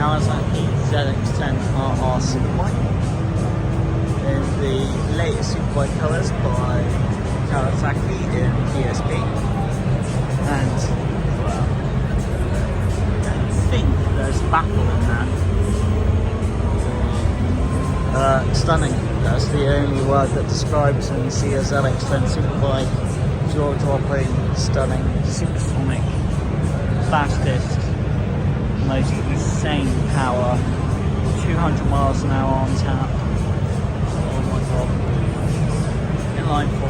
Kawasaki ZX10RR SuperBike in the latest SuperBike colours by Kawasaki in PSP. And well, I think there's battle in that. Stunning. That's the only word that describes when you see a ZX10 Superbike, jaw-dropping, stunning, supersonic, fastest, most insane power, 200 miles an hour on tap. Oh my god. Inline 4.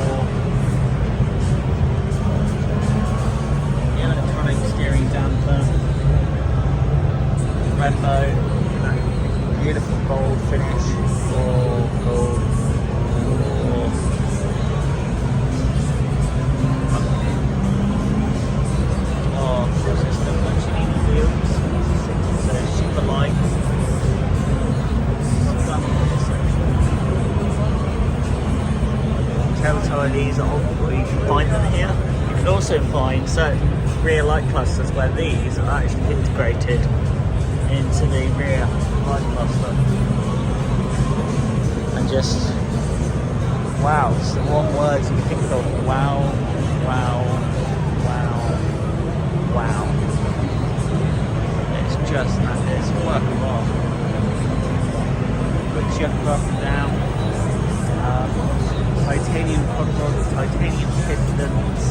Electronic steering damper. Rainbow. Beautiful gold finish. Gold. These are all, you can find them here. You can also find certain rear light clusters where these are actually integrated into the rear light cluster. And just wow, it's the one word you think of. Wow. It's just that, it's a work of art. Quick shift up and down. Titanium hot rods, titanium pistons,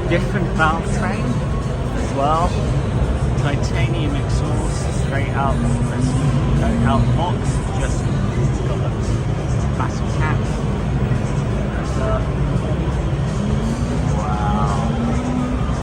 different valve train as well, titanium exhaust straight out the box, just got a massive cap.